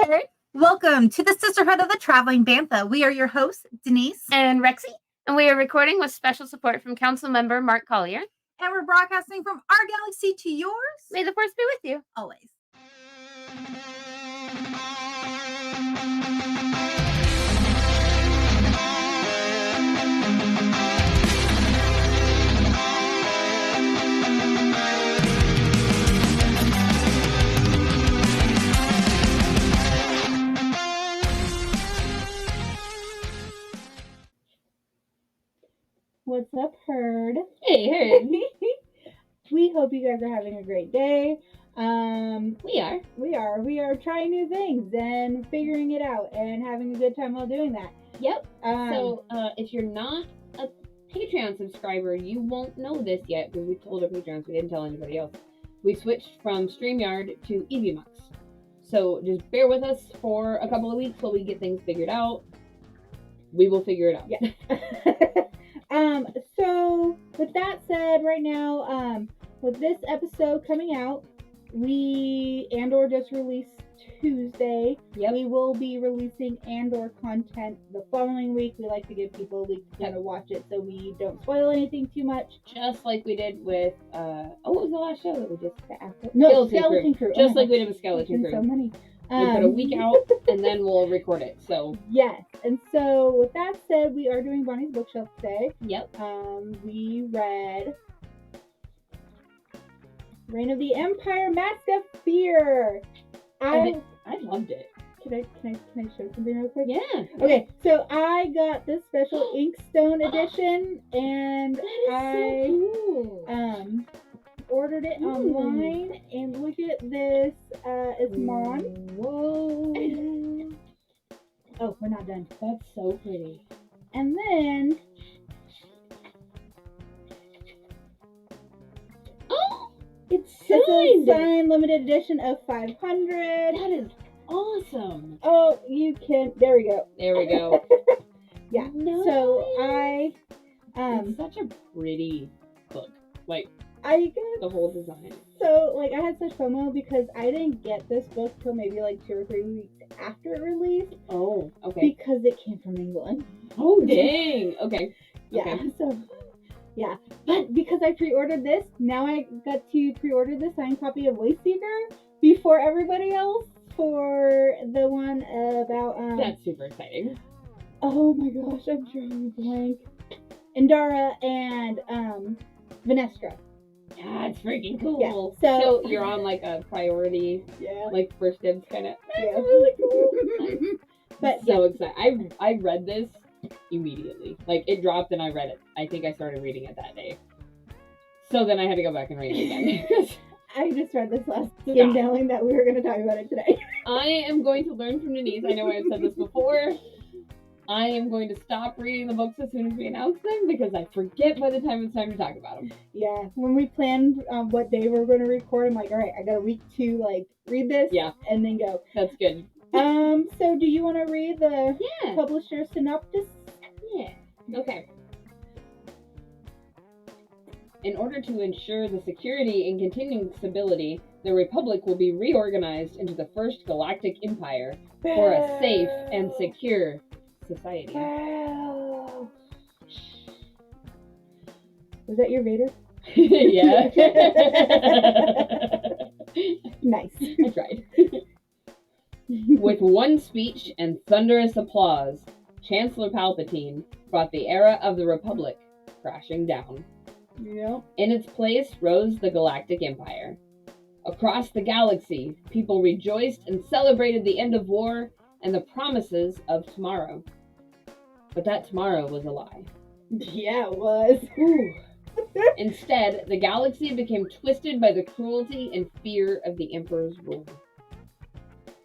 Harry. Welcome to the Sisterhood of the Traveling Bantha. We are your hosts, Denise and Rexy, and we are recording with special support from Council Member Mark Collier. And we're broadcasting from our galaxy to yours. May the Force be with you. Always. What's up, Herd? Hey, Herd. We hope you guys are having a great day. We are trying new things and figuring it out and having a good time while doing that. Yep. So, if you're not a Patreon subscriber, you won't know this yet because we told our Patreons, we didn't tell anybody else. We switched from StreamYard to EVMux. So just bear with us for a couple of weeks while we get things figured out. We will figure it out. Yeah. So with that said, right now, with this episode coming out, Andor just released Tuesday. Yep. We will be releasing Andor content the following week. We like to give people a week to kind of watch it so we don't spoil anything too much. Just like we did with, what was the last show that we just... Skeleton Crew. Just like we did with Skeleton Crew. So many. We put a week out and then we'll record it. So yes, and so with that said, we are doing Bonnie's Bookshelf today. Yep. We read Reign of the Empire, Mask of Fear. I loved it. Can I show something real quick? Yeah. Okay, so I got this special Inkstone edition, and That is so cool. Ordered it online, and look at this. It's Mon. Whoa. Oh, we're not done. That's so pretty. And then It's a signed. signed limited edition of 500. That is awesome. Oh, you can. There we go. There we go. Yeah. Nice. So I it's such a pretty book. Like I got the whole design. So like I had such FOMO because I didn't get this book till maybe like 2 or 3 weeks after it released. Oh, okay. Because it came from England. Oh, dang. Okay. Yeah. Okay. So yeah, but because I pre-ordered this, now I got to pre-order the signed copy of Wasteseeker before everybody else for the one about That's super exciting. Oh my gosh, I'm drawing a blank. Indara and Venestra. Yeah, it's freaking cool. Yeah, so you're on like a priority, like first dibs kind of. That's really cool. But so excited. I read this immediately. Like it dropped and I read it. I think I started reading it that day. So then I had to go back and read it again. I just read this last skin knowing that we were going to talk about it today. I am going to learn from Denise. I know I've said this before. I am going to stop reading the books as soon as we announce them because I forget by the time it's time to talk about them. Yeah, when we planned what day we're going to record, I'm like, all right, I got a week to like read this, and then go. That's good. So do you want to read the publisher synopsis? Yeah. Okay. In order to ensure the security and continuing stability, the Republic will be reorganized into the First Galactic Empire for a safe and secure society. Was that your Vader? Yeah. Nice. I tried. With one speech and thunderous applause, Chancellor Palpatine brought the era of the Republic crashing down. Yep. In its place rose the Galactic Empire. Across the galaxy, people rejoiced and celebrated the end of war and the promises of tomorrow. But that tomorrow was a lie. Yeah, it was. Instead, the galaxy became twisted by the cruelty and fear of the Emperor's rule.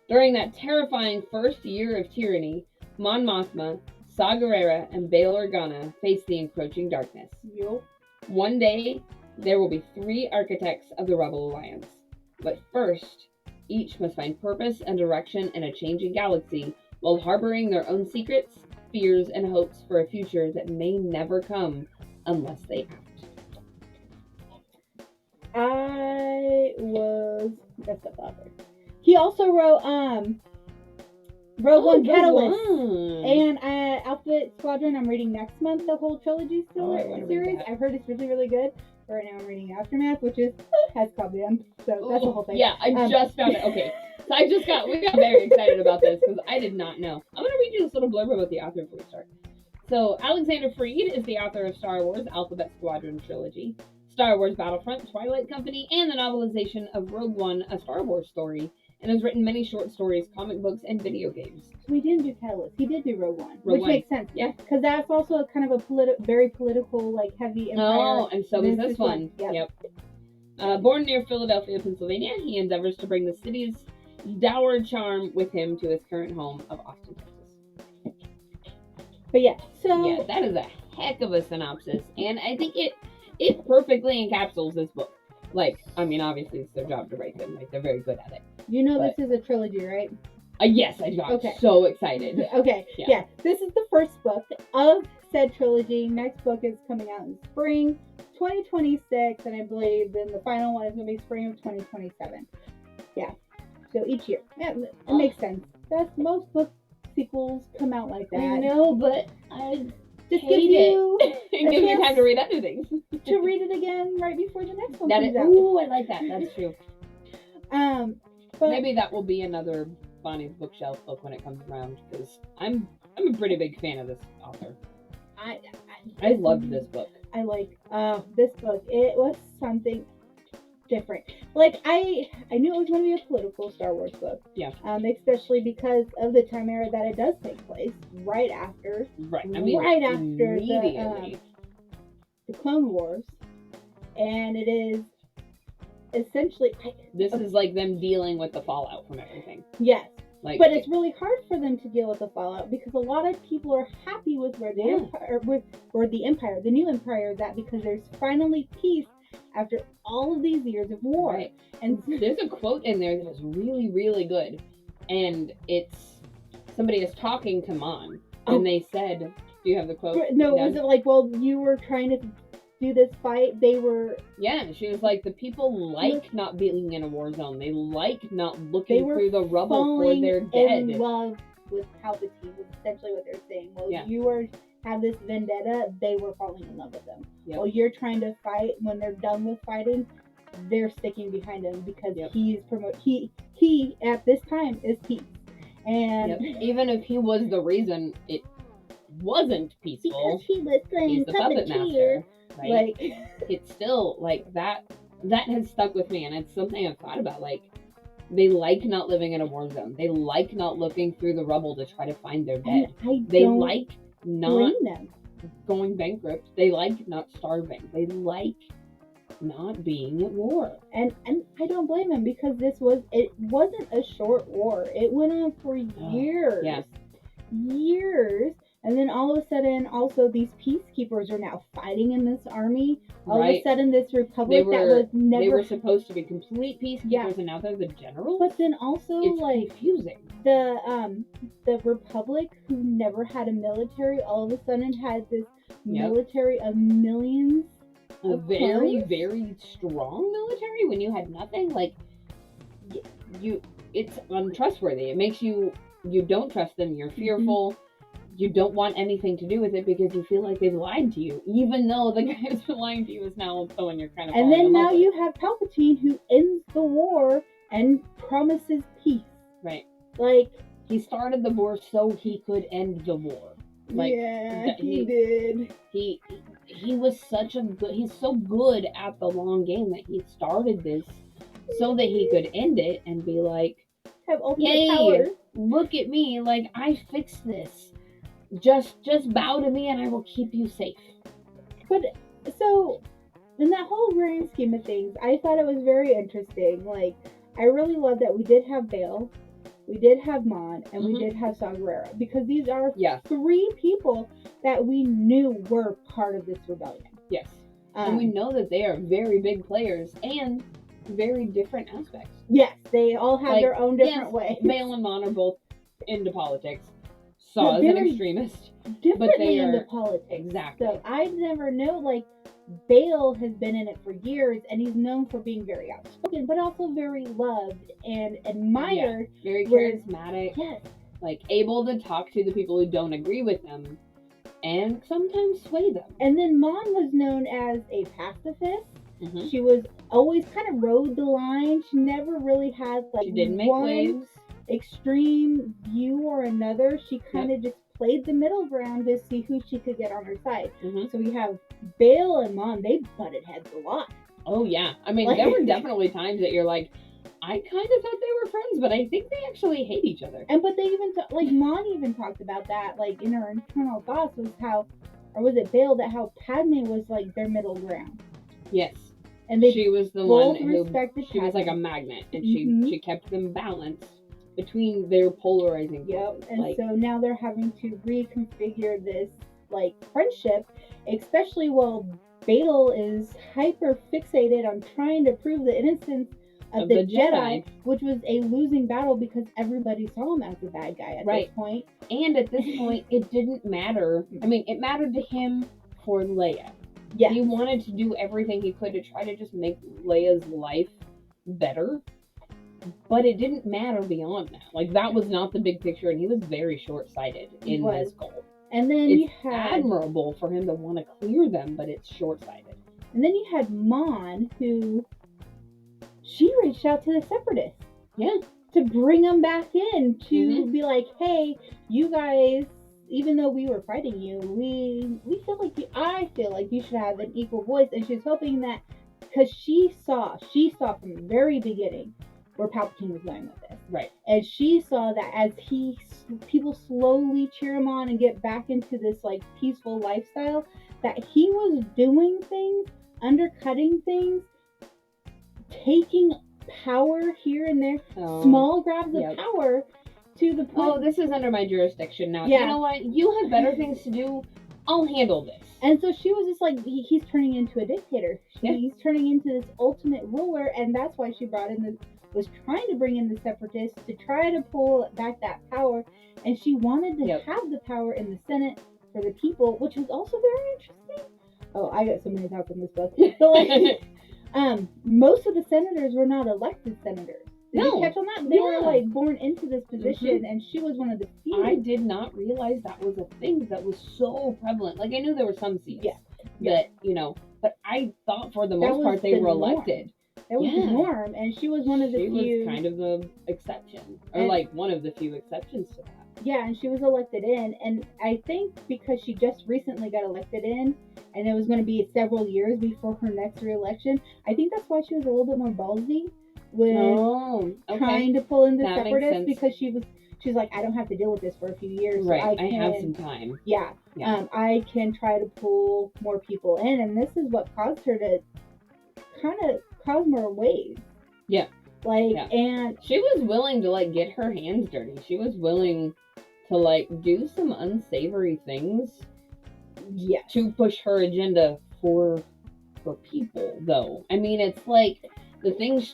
During that terrifying first year of tyranny, Mon Mothma, Saw Gerrera, and Bail Organa faced the encroaching darkness. Yep. One day, there will be 3 architects of the Rebel Alliance. But first, each must find purpose and direction in a changing galaxy while harboring their own secrets, fears, and hopes for a future that may never come unless they act. I was... That's the author. He also wrote Rogue One Rogue Catalyst. One. And Alphabet Squadron, I'm reading next month, the whole trilogy I wanna read series. that. I've heard it's really, really good. But right now I'm reading Aftermath, which is has Cobb-Band. So that's the whole thing. Yeah, I just found it. Okay. So we got very excited about this because I did not know. I'm going to read you this little blurb about the author before we start. So, Alexander Freed is the author of Star Wars Alphabet Squadron Trilogy, Star Wars Battlefront, Twilight Company, and the novelization of Rogue One, a Star Wars story, and has written many short stories, comic books, and video games. So he didn't do Catalyst. He did do Rogue One, Rogue which One. makes sense. Yeah. Because that's also a kind of a very political, like, heavy empire. Oh, and so is this one. Yep. Born near Philadelphia, Pennsylvania, he endeavors to bring the city's dour charm with him to his current home of Austin, Texas. But yeah, so Yeah, that is a heck of a synopsis, and I think it perfectly encapsulates this book. Like, I mean, obviously it's their job to write them. Like, they're very good at it. you know but- this is a trilogy, right? Yes, I got Okay. so excited. Okay, Yeah. yeah. This is the first book of said trilogy. Next book is coming out in spring 2026, and I believe then the final one is going to be spring of 2027. Yeah. So each year. Yeah, it makes sense. That's most book sequels come out like that. I know, but I Just hate gives you it gives me chance time to read other things. to read it again right before the next one That comes is, out. ooh, I like that. That's true. But Maybe that will be another Bonnie's bookshelf book when it comes around, because I'm a pretty big fan of this author. I loved this book. I like this book. It was something different. Like I knew it was going to be a political Star Wars book. Yeah. Especially because of the time era that it does take place right after Right. I mean, right after immediately. the Clone Wars, and it is essentially This is like them dealing with the fallout from everything. yes. Like, But it's really hard for them to deal with the fallout because a lot of people are happy with where the Yeah. empire, or the empire, the new empire is at, because there's finally peace after all of these years of war. Right. And There's a quote in there that is really, really good, and it's somebody is talking to Mon, and Oh. they said, "Do you have the quote?" no, down? was it like, well, you were trying to do this fight? They were Yeah, she was like, the people like not being in a war zone. They like not looking they were through the rubble for falling their in dead. love with Palpatine. Was essentially what they're saying. Well, Yeah. you have this vendetta. They were falling in love with them. Yep. While you're trying to fight, when they're done with fighting, they're sticking behind him because Yep. he's he at this time is peace. And Yep. Even if he was the reason it wasn't peaceful, because he was playing he's the puppet puppeteer, master. Right? like It's still like that. That has stuck with me, and it's something I've thought about. Like, they like not living in a war zone. They like not looking through the rubble to try to find their and dead. I They don't like not blame them. going bankrupt. They like not starving. They like not being at war. And I don't blame him because it wasn't a short war. It went on for years. yeah. Years. And then all of a sudden, also these peacekeepers are now fighting in this army. All of a Right. sudden, this republic that were- was never. They were supposed to be complete peacekeepers, Yeah. and now they're the generals. But then also, It's like confusing. the republic, who never had a military, all of a sudden had this Yep. military of millions. A of very, clones? very strong military when you had nothing. Like, it's untrustworthy. It makes you don't trust them. You're fearful. You don't want anything to do with it because you feel like they've lied to you, even though the guy who's been lying to you is now someone you're kind of. And falling then in love now with. you have Palpatine, who ends the war and promises peace. Right. Like, He started the war so he could end the war. Like, yeah, that he he- did. He was such a good. He's so good at the long game that he started this so that he could end it and be like, Have ultimate Yay! power. look at me, like, I fixed this. Just bow to me and I will keep you safe. But so, in that whole grand scheme of things, I thought it was very interesting. Like, I really love that we did have Bale, we did have Mon, and we Mhm. did have Saw Gerrera, because these are Yeah. 3 people that we knew were part of this rebellion. Yes. And we Um, know that they are very big players and very different aspects. yes, they all have Like, their own different yes, ways. Bale and Mon are both into politics. Saw They're is an very extremist. differently they into are- politics. Exactly. So I never know, like, Bale has been in it for years, and he's known for being very outspoken, but also very loved and admired. Very Whereas- charismatic. Yes, like able to talk to the people who don't agree with them and sometimes sway them. And then Mon was known as a pacifist. Mhm. She was always kind of rode the line. She never really had like She didn't make one waves. extreme view or another. She kind of just played the middle ground to see who she could get on her side. Mhm. So we have Bail and Mon. They butted heads a lot. Oh yeah, I mean Like- there were definitely times that you're like, I kind of thought they were friends, but I think they actually hate each other. And but they even like Mon even talked about that, like in her internal thoughts was how, or was it Bail, that how Padme was like their middle ground, Yes, and they she was the both one who respected she was like a Padme. magnet, and Mhm. she kept them balanced between their polarizing Yep. forces. And Like, so now they're having to reconfigure this like friendship, especially while Bail is hyper fixated on trying to prove the innocence of the Jedi, which was a losing battle because everybody saw him as a bad guy at Right. this point. and at this point, it didn't matter. I mean, it mattered to him for Leia. Yes. He wanted to do everything he could to try to just make Leia's life better. But it didn't matter beyond that. Like, that was not the big picture, and he was very short-sighted He in was. this goal. And then you It's had admirable for him to want to clear them, but it's short-sighted. Mon, who she reached out to the Separatists. Yeah. To bring them back in, to Mhm. be like, hey, you guys, even though we were fighting you, we feel like I feel like you should have an equal voice. And she's hoping that, because she saw from the very beginning where Palpatine was going with this. Right. And she saw that as people slowly cheer him on and get back into this like peaceful lifestyle, that he was doing things, undercutting things, taking power here and there, small grabs of yep. power to the point. Oh, this is under my jurisdiction now. Yeah. You know what? You have better things to do. I'll handle this. And so she was just like, he's turning into a dictator. Yeah. He's turning into this ultimate ruler, and that's why she was trying to bring in the Separatists to try to pull back that power. And she wanted to Yep. have the power in the Senate for the people, which was also very interesting. Oh, I got so many thoughts on this book. So like, most of the senators were not elected senators. Did you No. catch on that? They were Yeah. like born into this position, and she was one of the few. I did not realize that was a thing that was so prevalent. Like, I knew there were some seats Yeah. that, but I thought for the That most was part they the were norm. elected. That was the Yeah. norm, and she was one of the She few. was kind of the exception, or And- like one of the few exceptions to that. Yeah, and she was elected in, and I think because she just recently got elected in, and it was going to be several years before her next re-election, I think that's why she was a little bit more ballsy with Oh, okay. trying to pull in the That makes Separatists, sense. because she's like, I don't have to deal with this for a few years. so Right, I I have can- some time. Yeah, Yeah. I can try to pull more people in, and this is what caused her to kind of cause more waves. Yeah. Like, Yeah. and She was willing to like get her hands dirty. She was willing to like do some unsavory things yeah, to push her agenda for people, though. I mean, it's like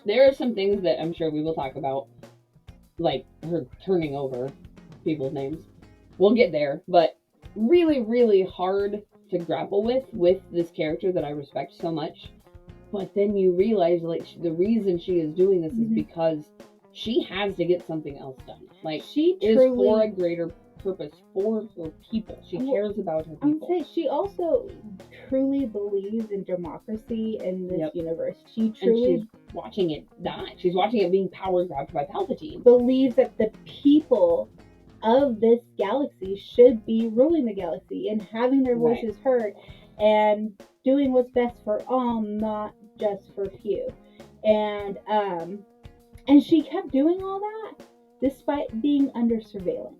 there are some things that I'm sure we will talk about, like her turning over people's names. We'll get there, but really, really hard to grapple with this character that I respect so much. But then you realize, like, the reason she is doing this is Mhm. because she has to get something else done. Like, she it is truly. for a greater purpose, for her people. She Well, cares about her I would people. say she also truly believes in democracy in this Yep. universe. She And truly she's watching it die. She's watching it being power grabbed by Palpatine. believes that the people of this galaxy should be ruling the galaxy and having their Right. voices heard and doing what's best for all, not just for few. And she kept doing all that despite being under surveillance.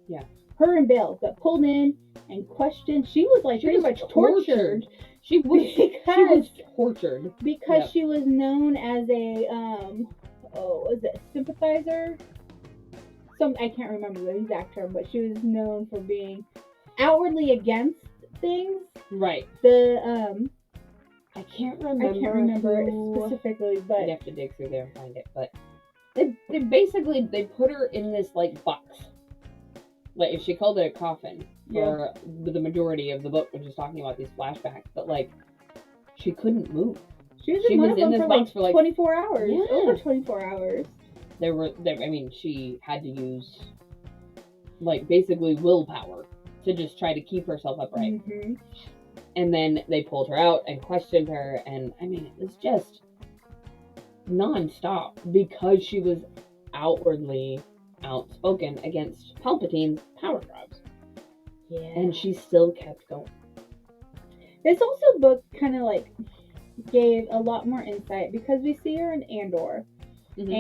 Yeah. Her and Bail got pulled in and questioned. She was like She pretty was much tortured She was because tortured. Yep. she was known as a was it sympathizer? I can't remember the exact term, but she was known for being outwardly against things. Right. I I can't remember. can't remember it who- specifically, I'd but have to dig through there and find it, but they basically they put her in this like box. Like, if she called it a coffin for the majority of the book, which is talking about these flashbacks, but like she couldn't move. she was she in one was of in them this for box like for, like- 24 hours, Yeah. over 24 hours. I mean, she had to use like basically willpower to just try to keep herself upright. Mm-hmm. And then they pulled her out and questioned her, and I mean, it was just nonstop because she was outwardly outspoken against Palpatine's power grabs, Yeah. and she still kept going. This also book kind of like gave a lot more insight because we see her in Andor, Mhm.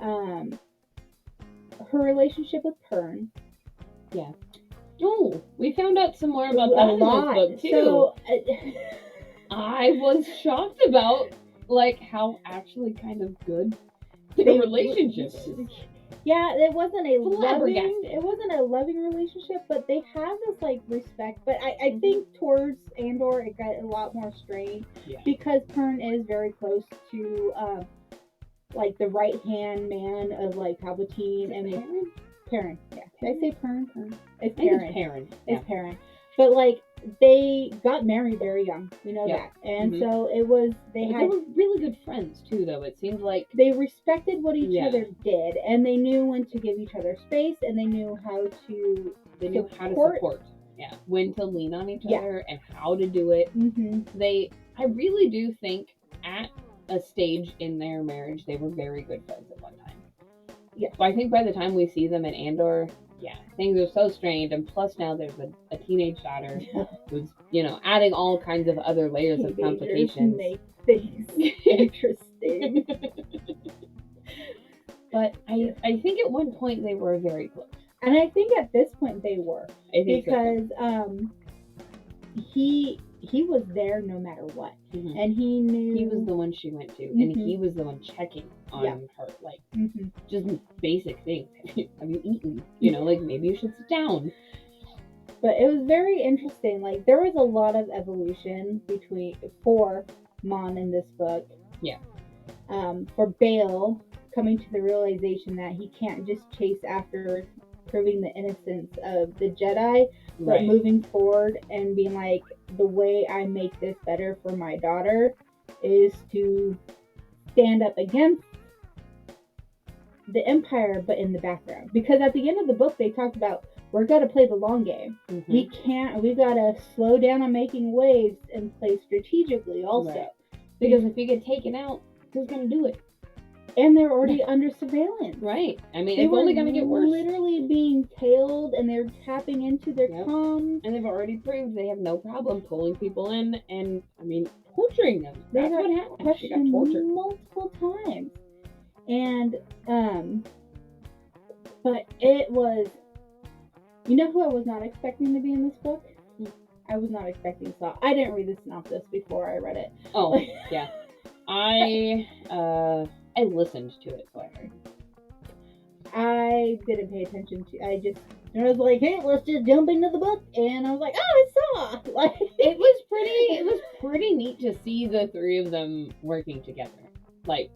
and her relationship with Pern. Oh, we found out some more about A that in lot. this book too. So, I was shocked about like how actually kind of good the they- relationship is. Yeah, it wasn't a loving. Flabbergasted. It wasn't a loving relationship, but they have this like respect. But I Mhm. think towards Andor, it got a lot more strained Yeah. because Pern is very close to like the right hand man of like Palpatine and Perrin. Yeah, did I say Pern? It's I think Perrin. it's Perrin. It's Perrin. But like they got married very young. We know Yeah. that, and Mhm. so it was they But had. they were really good friends too, though. It seemed like They respected what each Yeah. other did, and they knew when to give each other space, and they knew how to. they knew how to Support. support. Yeah, when to lean on each Yeah. other and how to do it. I really do think at a stage in their marriage they were very good friends at one time. Yeah. So I think by the time we see them in Andor, things are so strained, and plus now there's a teenage daughter who's adding all kinds of other layers of Teenagers complications. make things interesting. But I think at one point they were very close. And I think at this point they were, I think because he was there no matter what, Mhm. and he knew He was the one she went to, and Mhm. he was the one checking on Yeah. her, like Mhm. just basic things. Have you eaten? Like maybe you should sit down. But it was very interesting. Like there was a lot of evolution for Mon in this book. Yeah. For Bale coming to the realization that he can't just chase after proving the innocence of the Jedi, but Right. moving forward and being like, the way I make this better for my daughter is to stand up against the Empire, but in the background. Because at the end of the book, they talked about we're gonna play the long game. Mhm. We gotta slow down on making waves and play strategically also. Right. Because if you get taken out, who's gonna do it? And they're already under surveillance. Right. I mean, They it's were only gonna get worse. literally being tailed, and they're tapping into their Yep. comms. And they've already proved they have no problem pulling people in and, torturing them. They That's got what happened. She got questioned tortured. multiple times. And but it was, you know who I was not expecting to be in this book? I was not expecting Saw. I didn't read the synopsis before I read it. Oh, yeah. I listened to it, so I heard. I didn't pay attention to. I was like, hey, let's just jump into the book, and I was like, oh, it's Saw. Like It was pretty neat to see the three of them working together. Like,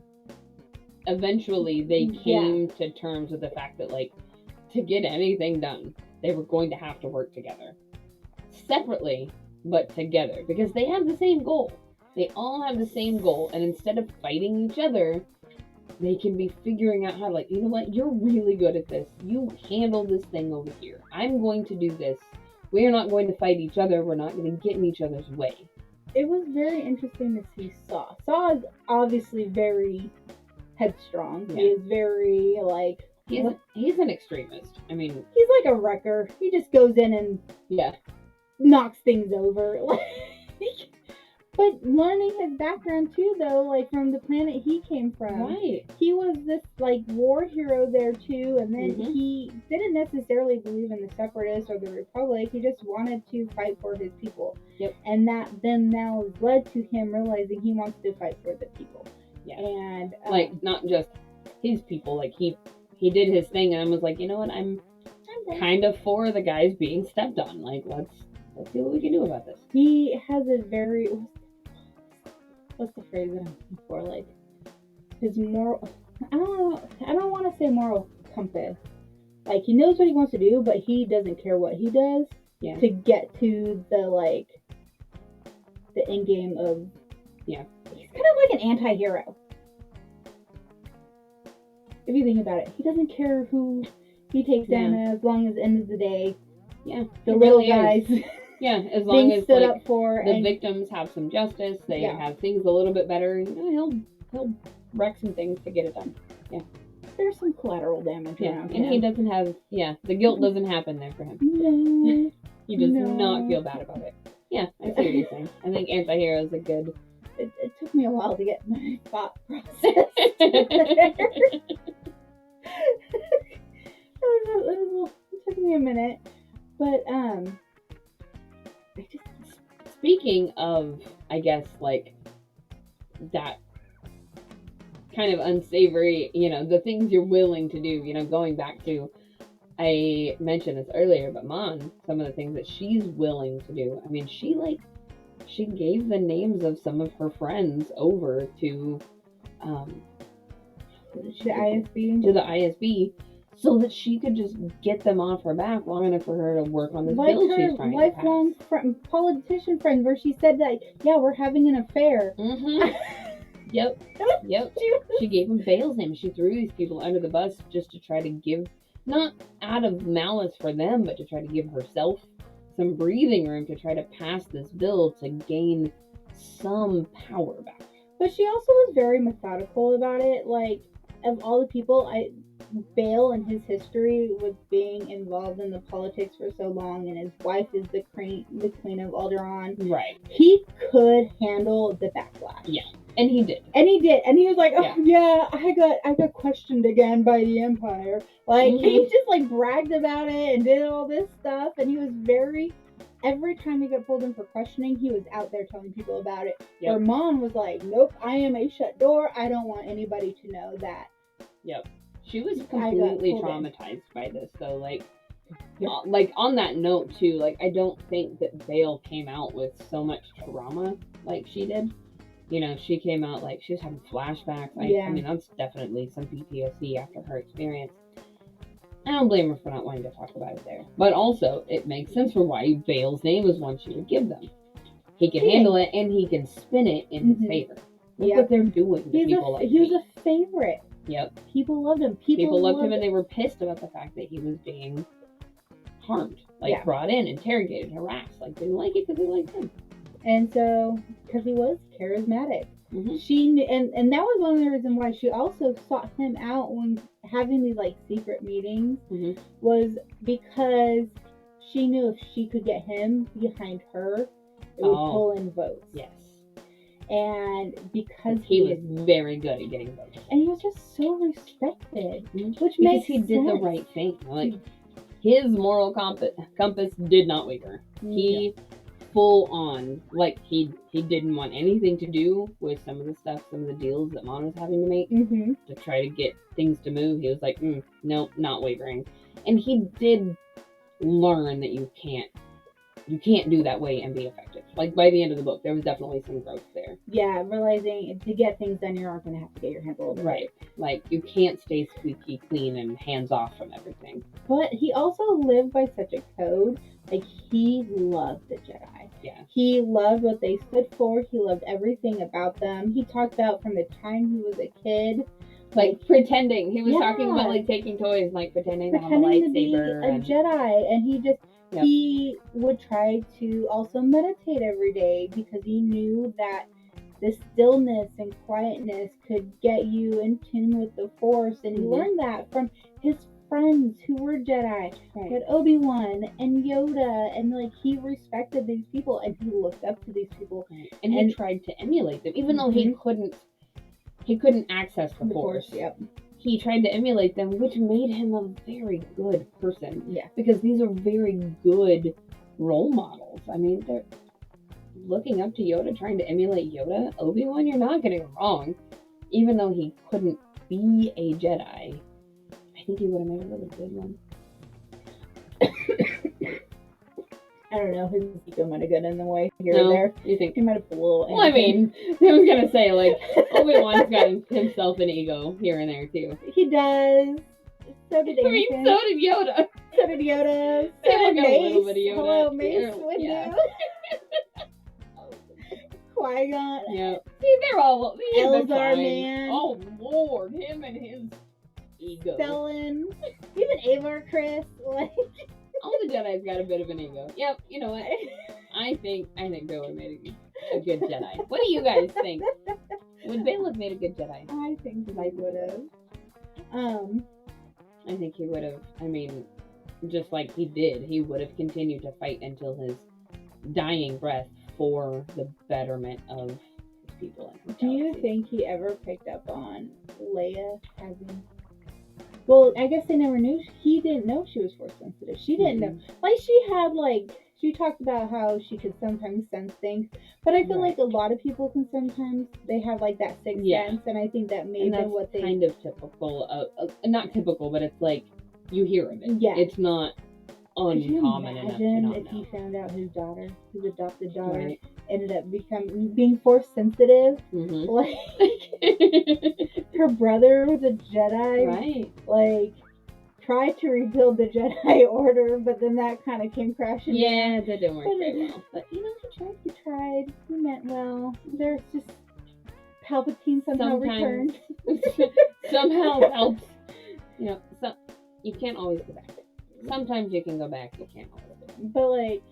eventually they came to terms with the fact that, like, to get anything done, they were going to have to work together. Separately, but together. Because they have the same goal. They all have the same goal, and instead of fighting each other, they can be figuring out how to, like, you know what, you're really good at this. You handle this thing over here. I'm going to do this. We are not going to fight each other. We're not going to get in each other's way. It was very interesting to see Saw. Saw is obviously very headstrong. He is very, like... He's an extremist. I mean... He's like a wrecker. He just goes in and knocks things over. But learning his background too, though, like from the planet he came from. Right. He was this like war hero there too, and then he didn't necessarily believe in the Separatists or the Republic. He just wanted to fight for his people. Yep. And that then now led to him realizing he wants to fight for the people. Yeah. And like not just his people. Like he did his thing, and I was like, you know what, I'm kind of for the guys being stepped on. Like let's see what we can do about this. He has a very, what's the phrase that I'm looking for? Like his moral, I don't want to say moral compass. Like he knows what he wants to do, but he doesn't care what he does to get to the end game of. Yeah. He's kind of like an anti-hero. If you think about it, he doesn't care who He takes them as long as the end of the day. Yeah, The it little really is. guys Yeah, as long being as stood like up for the and victims have some justice, they Yeah. have things a little bit better. He'll wreck some things to get it done. there's some collateral damage Yeah, around and him. he doesn't have. Yeah, the guilt doesn't happen there for him. No. He does No. not feel bad about it. Yeah, I see what you're saying. I think anti-hero is a good. It took me a while to get my thought process. It took me a minute, but I just Speaking of, I guess, like that kind of unsavory, the things you're willing to do, going back to, I mentioned this earlier, but Mon, some of the things that she's willing to do. I mean, she gave the names of some of her friends over to, the ISB. to the ISB, so that she could just get them off her back long enough for her to work on this Like bill her she's trying lifelong to pass. politician friend, where she said that, yeah, we're having an affair. Mm-hmm. Yep. She gave them Bale's name. She threw these people under the bus just to try to give, not out of malice for them, but to try to give herself some breathing room to try to pass this bill to gain some power back. But she also was very methodical about it. Like, of all the people, Bale and his history with being involved in the politics for so long, and his wife is the queen of Alderaan. Right. He could handle the backlash. Yeah. And he did. And he was like, oh yeah, I got questioned again by the Empire. Like, he just like bragged about it and did all this stuff, and he was every time he got pulled in for questioning, he was out there telling people about it. Yep. Where Mom was like, nope, I am a shut door. I don't want anybody to know that. Yep. She was completely traumatized by this, though. Like on that note too, like I don't think that Bale came out with so much trauma like she did. She came out like she was having flashbacks. I mean, that's definitely some PTSD after her experience. I don't blame her for not wanting to talk about it there. But also, it makes sense for why Bale's name was one she would give them. He can handle it, and he can spin it in his favor. Look what they're doing to people like he was a favorite. Yep. People loved him. People loved him, and they were pissed about the fact that he was being harmed. Like, brought in, interrogated, harassed. Like, they didn't like it because they liked him. And so, because he was charismatic. Mm-hmm. She knew, and that was one of the reasons why she also sought him out when having these like secret meetings, was because she knew if she could get him behind her, it would pull in votes. Yes. And because he was very good at getting votes, and he was just so respected, which because makes he did the right thing. Like, his moral compass did not waver. He full on, like, he didn't want anything to do with some of the deals that Mon was having to make to try to get things to move. He was like, no, not wavering. And he did learn that you can't do that way and be effective. Like, by the end of the book, there was definitely some growth there. Yeah, realizing to get things done, you're not going to have to get your hands all over it. Right. Like, you can't stay squeaky clean and hands off from everything. But he also lived by such a code. Like, he loved the Jedi. Yeah. He loved what they stood for. He loved everything about them. He talked about from the time he was a kid. Like, pretending. He was talking about, like, taking toys, like, pretending to have a lightsaber. To be a Jedi. And he just... Yep. He would try to also meditate every day because he knew that the stillness and quietness could get you in tune with the Force. And he learned that from his friends who were Jedi. Right. Like Obi-Wan and Yoda. And, like, he respected these people and he looked up to these people. Right. And he tried to emulate them, even though he couldn't access the Force. Yep. He tried to emulate them, which made him a very good person. Yeah. Because these are very good role models. I mean, they're looking up to Yoda, trying to emulate Yoda. Obi-Wan, you're not getting it wrong. Even though he couldn't be a Jedi, I think he would have made a really good one. I don't know, his ego might have gotten in the way here or there. You think? He might have put a little... Well, I mean, I was going to say, like, Obi-Wan's got himself an ego here and there, too. He does. So did Anakin. I mean, so did Yoda. So did Yoda. So did Mace. A little bit of Yoda. Hello, Mace Windu. Qui-Gon. Yeah. See, they're all... Elzar, man. Oh, Lord. Him and his ego. Stellan, even Avar, Chris, like All the Jedi's got a bit of an ego. Yep. You know what? I think Bill would have made a good Jedi. What do you guys think? Would Bill have made a good Jedi? I think he would have. I think he would have. I mean, just like he did, he would have continued to fight until his dying breath for the betterment of his people. In his Do you galaxy. think he ever picked up on Leia having? Well, I guess they never knew. He didn't know she was force sensitive. She didn't know. Like she had she talked about how she could sometimes sense things, but I feel like a lot of people can sometimes they have like that sixth sense, and I think that may And have that's been what they kind of typical of not typical, but it's like you hear of it. Yeah. It's not Could you uncommon enough to imagine not if know. he found out his daughter, his adopted daughter, Right. ended up being force sensitive? Mm-hmm. Like her brother was a Jedi. Right. Like tried to rebuild the Jedi Order, but then that kind of came crashing down. Yeah, that didn't work But very well. But you know, he tried. He meant well. There's just Palpatine somehow returned. somehow helps. You know, you can't always go back. Sometimes you can go back. You can't always go back. But like,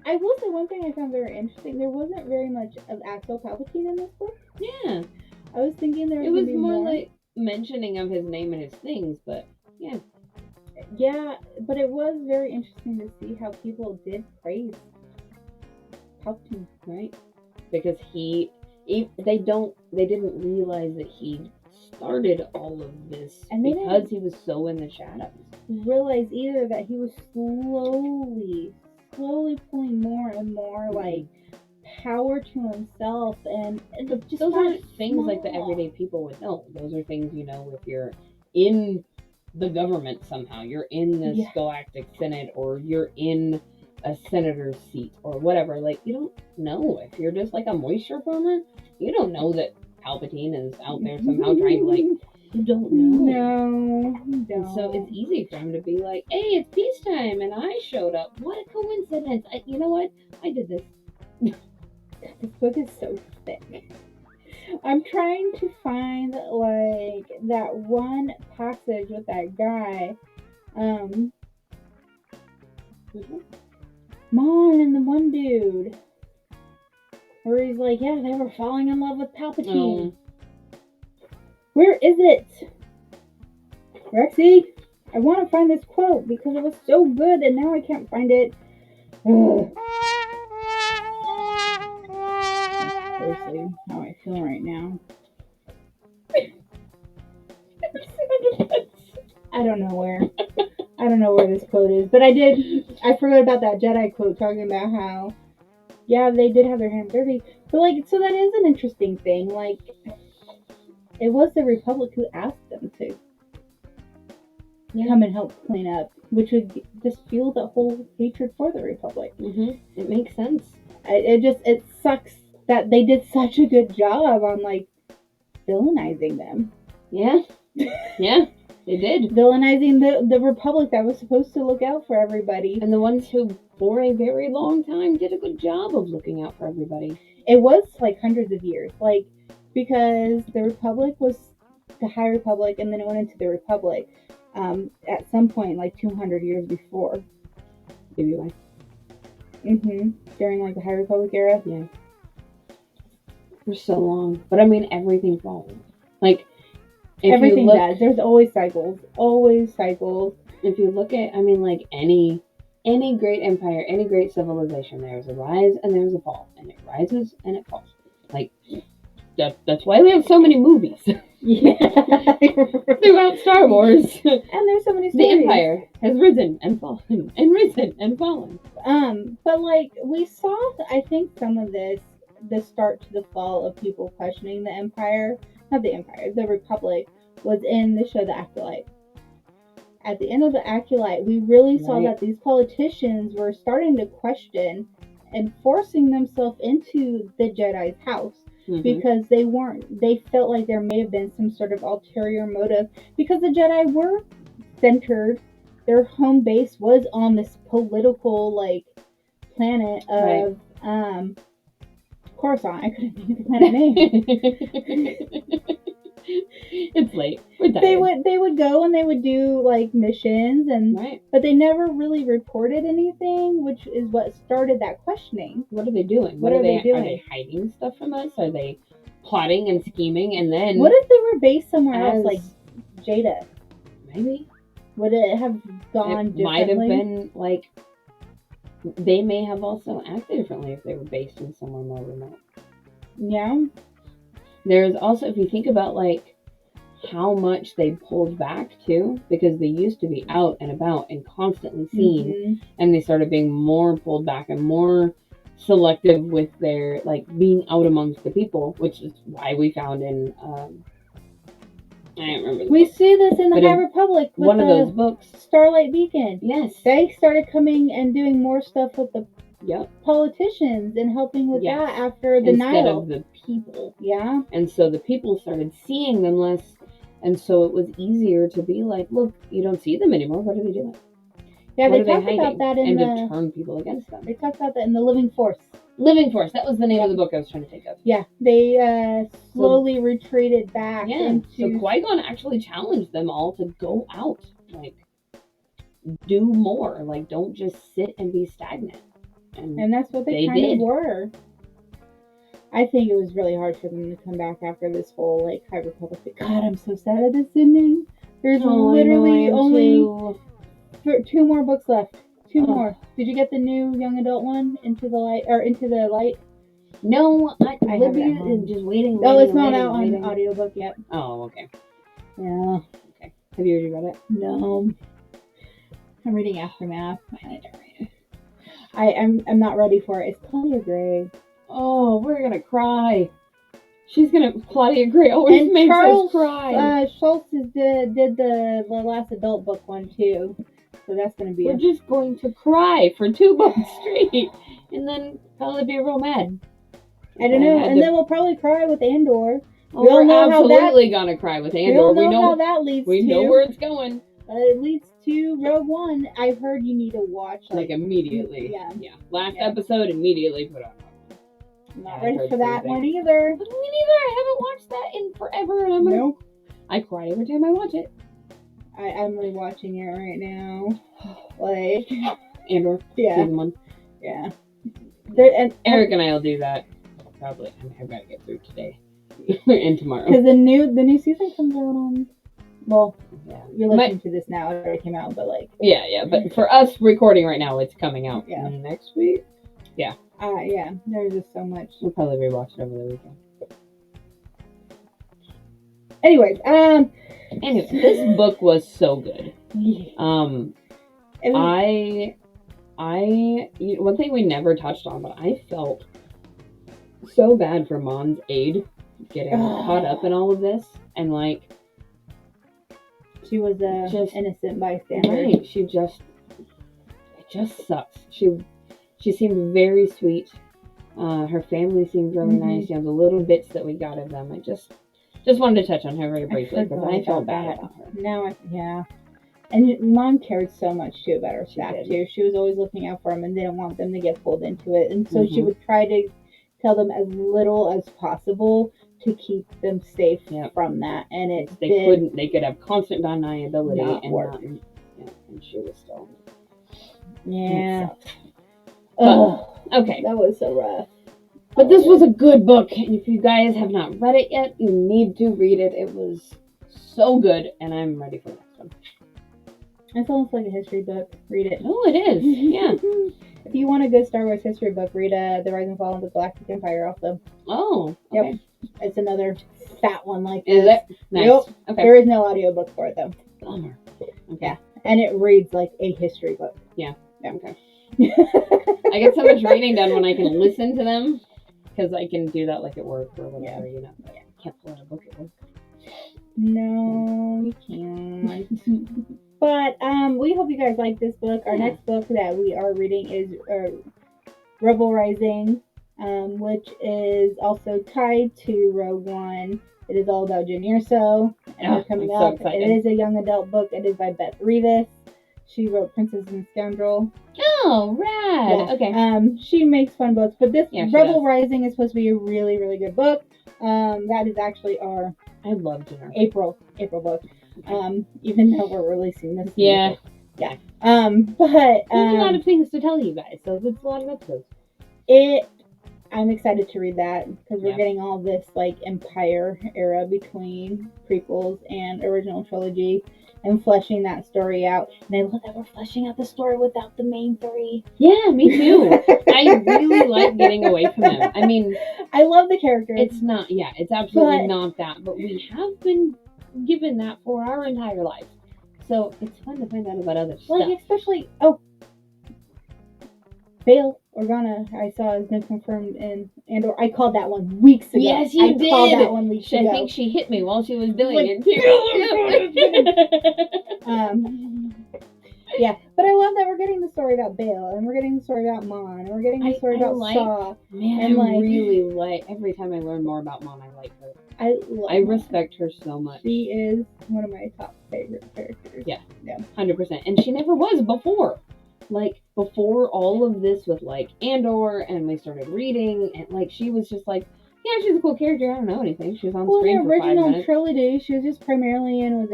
I will say one thing I found very interesting. There wasn't very much of actual Palpatine in this book. Yeah. I was thinking there was. It was gonna be more like mentioning of his name and his things, but yeah. Yeah, but it was very interesting to see how people did praise Palpatine. Right? Because they didn't realize that he started all of this And they because he was so in the shadows. Realize either that he was slowly pulling more and more like power to himself, and just those aren't things like the everyday people would know. Those are things, you know, if you're in the government somehow, you're in the Galactic Senate, or you're in a senator's seat or whatever. Like, you don't know. If you're just like a moisture farmer, you don't know that Palpatine is out there somehow trying to, like, you don't know. No, And so it's easy for him to be like, hey, it's peacetime and I showed up. What a coincidence. You know what? I did this. This book is so thick. I'm trying to find like that one passage with that guy. Mon and the one dude. Where he's like, yeah, they were falling in love with Palpatine. Where is it? Rexy, I want to find this quote because it was so good and now I can't find it. Ugh. That's seriously how I feel right now. I don't know where this quote is, but I forgot about that Jedi quote talking about how, yeah, they did have their hands dirty, but like, so that is an interesting thing. Like, it was the Republic who asked them to come and help clean up, which would just fuel the whole hatred for the Republic. It makes sense. It sucks that they did such a good job on like villainizing them. Yeah. Yeah, they did. Villainizing the Republic that was supposed to look out for everybody. And the ones who, for a very long time, did a good job of looking out for everybody. It was like hundreds of years. Like, because the Republic was the High Republic and then it went into the Republic at some point, like 200 years before. Maybe why? During like the High Republic era. Yeah. For so long. But I mean, everything falls. Like, everything does. There's always cycles. Always cycles. If you look at, I mean, like any great empire, any great civilization, there's a rise and there's a fall. And it rises and it falls. Like, that's why we have so many movies. Yeah. Throughout Star Wars. And there's so many stories. The Empire has risen and fallen and risen and fallen. But like, we saw, I think, some of this, the start to the fall of people questioning the Empire. Not the Empire, the Republic, was in the show The Acolyte. At the end of The Acolyte, we really saw that these politicians were starting to question and forcing themselves into the Jedi's house. Because they felt like there may have been some sort of ulterior motive, because the Jedi were centered, their home base was on this political like planet of Coruscant. I couldn't think of the planet name. It's late. We're tired. They would go and they would do like missions Right. but they never really reported anything, which is what started that questioning. What are they doing? What are they Are doing? they hiding stuff from us? Are they plotting and scheming? And then What if they were based somewhere else, as- like Jada? maybe Would it have gone it might have differently? been like they may have also acted differently if they were based in somewhere more remote. Yeah. There's also, if you think about like how much they pulled back too, because they used to be out and about and constantly seen, Mhm. and they started being more pulled back and more selective with their like being out amongst the people, which is why we found in I don't remember the We book. see this in the But High in Republic with one of the those books. Starlight Beacon. Yes. They started coming and doing more stuff with the Yep. politicians and helping with Yes. that after the Instead Nile. of the people. Yeah. And so the people started seeing them less, and so it was easier to be like, look, you don't see them anymore. What are they doing? Yeah, What they are they talked about hiding? that in And to the turn people against them. they talked about that in the Living Force. Living Force. That was the name of the book I was trying to think of. Yeah, they slowly retreated back Yeah. into So Qui-Gon actually challenged them all to go out, like do more, like don't just sit and be stagnant. and that's what they They kind did. of were. I think it was really hard for them to come back after this whole like High Republic. God, I'm so sad at this ending. There's literally only 2 more books left. 2 Oh. more. Did you get the new young adult one, Into the Light? No, have it at Libya home. is just waiting. No, it's not waiting, out waiting. on audiobook yet. Oh, okay. Yeah. Have you already read it? No. I'm reading Aftermath. I need to read it. I'm not ready for it. It's Claudia Gray. Oh, we're gonna cry. Claudia Gray always And makes Charles us cry. Schultz did the last adult book one too. So that's gonna be We're just going to cry for 2 books straight, and then probably be real mad. I don't know. had And to- then we'll probably cry with Andor. Oh, we all we're know how that- absolutely gonna cry with We Andor. all know how that leads we to. know where it's going. It leads to Rogue One. I've heard you need to watch Like immediately. Yeah. Last Yeah. episode, immediately put on. I'm not I've ready heard for the that same one thing. either. But me neither. I haven't watched that in forever, and I'm gonna. Nope. I cry every time I watch it. I'm rewatching it right now. Like, Andor, yeah, season 1. yeah. And Eric and I will do that. Probably. I mean, I've got to get through today and tomorrow. because the new season comes out on. Well, Yeah. you're listening to this now. It already came out, but like, Yeah. But for us recording right now, it's coming out Yeah. next week. yeah. There's just so much. We'll probably rewatch it over the weekend. Anyways, Anyway, this book was so good. it was- One thing we never touched on, but I felt so bad for Mon's aide getting caught up in all of this, and like, she was a just- innocent bystander. right, it just sucks. She seemed very sweet. Her family seemed really Mhm. nice. You know, the little bits that we got of them. I just wanted to touch on her very briefly because forgot I felt about bad that. about her. Now, yeah. And Mom cared so much too about her She staff did. too. She was always looking out for them, and didn't want them to get pulled into it. And so she Mhm. would try to tell them as little as possible to keep them safe Yep. from that. And it They did couldn't. They could have constant deniability not and work. not. Yeah, and she was still. Yeah. It sucked. Ugh, Okay, that was so rough. but this was a good book, and if you guys have not read it yet, you need to read it. It was so good, and I'm ready for the next one. It's almost like a history book. Read it. Oh, it is. Yeah. If you want a good Star Wars history book, read The Rise and Fall of the Galactic Empire also. Oh. Yep. Okay. It's another fat one like Is this. it? Nice. Yep. Okay. There is no audiobook for it though. Bummer. Okay. Yeah. And it reads like a history book. Okay. I get so much reading done when I can listen to them, because I can do that like at work or whatever, you know. But I can't pull out a book at work. No, you can't. But we hope you guys like this book. Our Yeah. next book that we are reading is Rebel Rising, which is also tied to Rogue One. It is all about Jyn Erso, and Oh, they're coming I'm so up. excited. It is a young adult book. It is by Beth Revis. She wrote Princess and Scoundrel. Oh, rad. Yeah. Okay. She makes fun books, but this Yeah, she Rebel does. Rising is supposed to be a really, really good book. That is actually our I love Dinner. April book. Even though we're releasing this. Yeah. But There's a lot of things to tell you guys, so it's a lot of episodes. I'm excited to read that because we're Yeah. getting all this like Empire era between prequels and original trilogy and fleshing that story out. And I love that we're fleshing out the story without the main three. Yeah, me too. I really like getting away from them. I mean, I love the characters. it's not, yeah, it's absolutely But- not that, but we have been given that for our entire life. So it's fun to find out about other like stuff. especially Bail Organa, I saw has been confirmed in Andor. I called that one weeks ago. Yes, you I did. called that one weeks I ago. think she hit me while she was doing Like, it. Yeah, but I love that we're getting the story about Bail, and we're getting the story about Mon, and we're getting the story I about like- Saw. Man, And, I like- really like, every time I learn more about Mom, I like her. I love I Mon. respect her so much. She is one of my top favorite characters. Yeah. 100%. And she never was before. Like, before all of this with, like, Andor, and we started reading, and, like, she was just like, yeah, she's a cool character. I don't know anything. She was on Well, screen the for 5 original minutes. trilogy, she was just primarily in,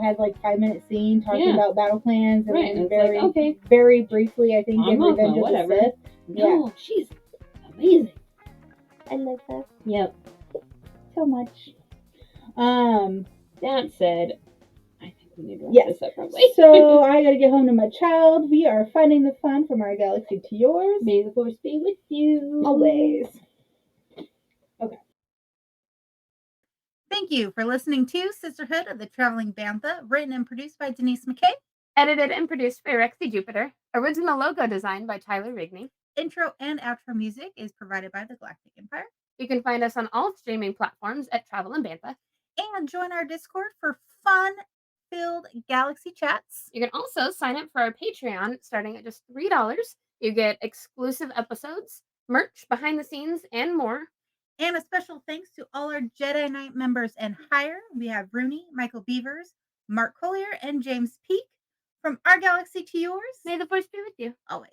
had like 5-minute scene talking Yeah. about battle plans, and Right, then and it's very, like, okay. very briefly, I think, Mon in Mothma, Revenge of whatever. the Sith. No, she's amazing. I love her Yep. so much. That said, I think we need to wrap Yes. this up probably. So I gotta get home to my child. We are finding the fun from our galaxy to yours. May the force be with you. Always. Thank you for listening to Sisterhood of the Traveling Bantha, written and produced by Denise McKay. Edited and produced by Rexy Jupiter. Original logo design by Tyler Rigney. Intro and outro music is provided by the Galactic Empire. You can find us on all streaming platforms at Travel and Bantha. And join our Discord for fun-filled galaxy chats. You can also sign up for our Patreon starting at just $3. You get exclusive episodes, merch, behind the scenes, and more. And a special thanks to all our Jedi Knight members and higher. We have Rooney, Michael Beavers, Mark Collier, and James Peak. From our galaxy to yours, May the force be with you. always.